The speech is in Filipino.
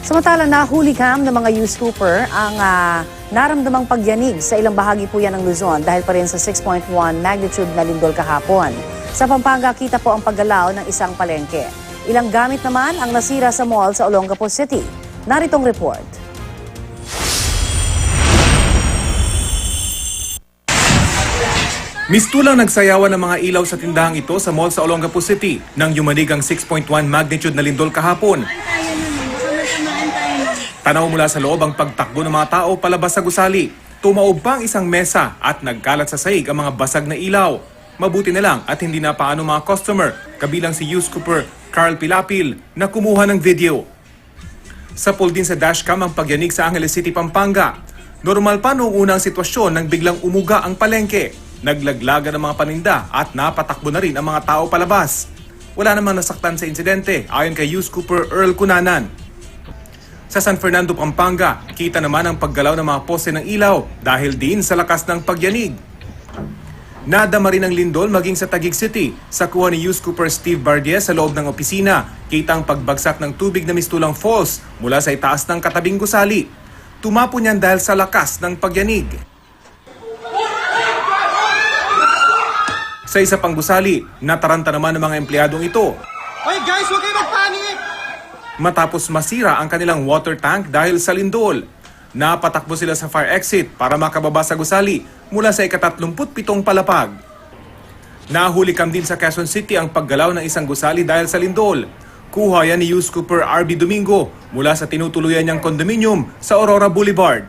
Samantala, nahuli ng mga U-Scooper ang naramdamang pagyanig sa ilang bahagi po yan ng Luzon dahil pa rin sa 6.1 magnitude na lindol kahapon. Sa Pampanga, kita po ang paggalaw ng isang palengke. Ilang gamit naman ang nasira sa mall sa Olongapo City. Naritong report. Mistulang nagsayawan ng mga ilaw sa tindahang ito sa mall sa Olongapo City nang yumanig ang 6.1 magnitude na lindol kahapon. Tanaw mula sa loob ang pagtakbo ng mga tao palabas sa gusali. Tumaob pa ang isang mesa at nagkalat sa sahig ang mga basag na ilaw. Mabuti na lang at hindi na paano mga customer, kabilang si U-Scooper Carl Pilapil na kumuha ng video. Sapol din sa dashcam ang pagyanig sa Angeles City, Pampanga. Normal pa noong unang sitwasyon nang biglang umuga ang palengke. Naglaglagan ng mga paninda at napatakbo na rin ang mga tao palabas. Wala namang nasaktan sa insidente ayon kay U-Scooper Earl Cunanan. Sa San Fernando, Pampanga, kita naman ang paggalaw ng mga poste ng ilaw dahil din sa lakas ng pagyanig. Nadama rin ang lindol maging sa Taguig City. Sa kuha ni U-Scooper Steve Bardier sa loob ng opisina, kita ang pagbagsak ng tubig na mistulang falls mula sa itaas ng katabing gusali. Tumapo niyan dahil sa lakas ng pagyanig. Sa isa pang gusali, nataranta naman ng mga empleyadong ito. Hoy guys, huwag kayo magpanik! Matapos masira ang kanilang water tank dahil sa lindol. Napatakbo sila sa fire exit para makababa sa gusali mula sa ika-37 palapag. Nahulikam din sa Quezon City ang paggalaw ng isang gusali dahil sa lindol. Kuha yan ni U-Scooper RB Domingo mula sa tinutuluyan niyang kondominium sa Aurora Boulevard.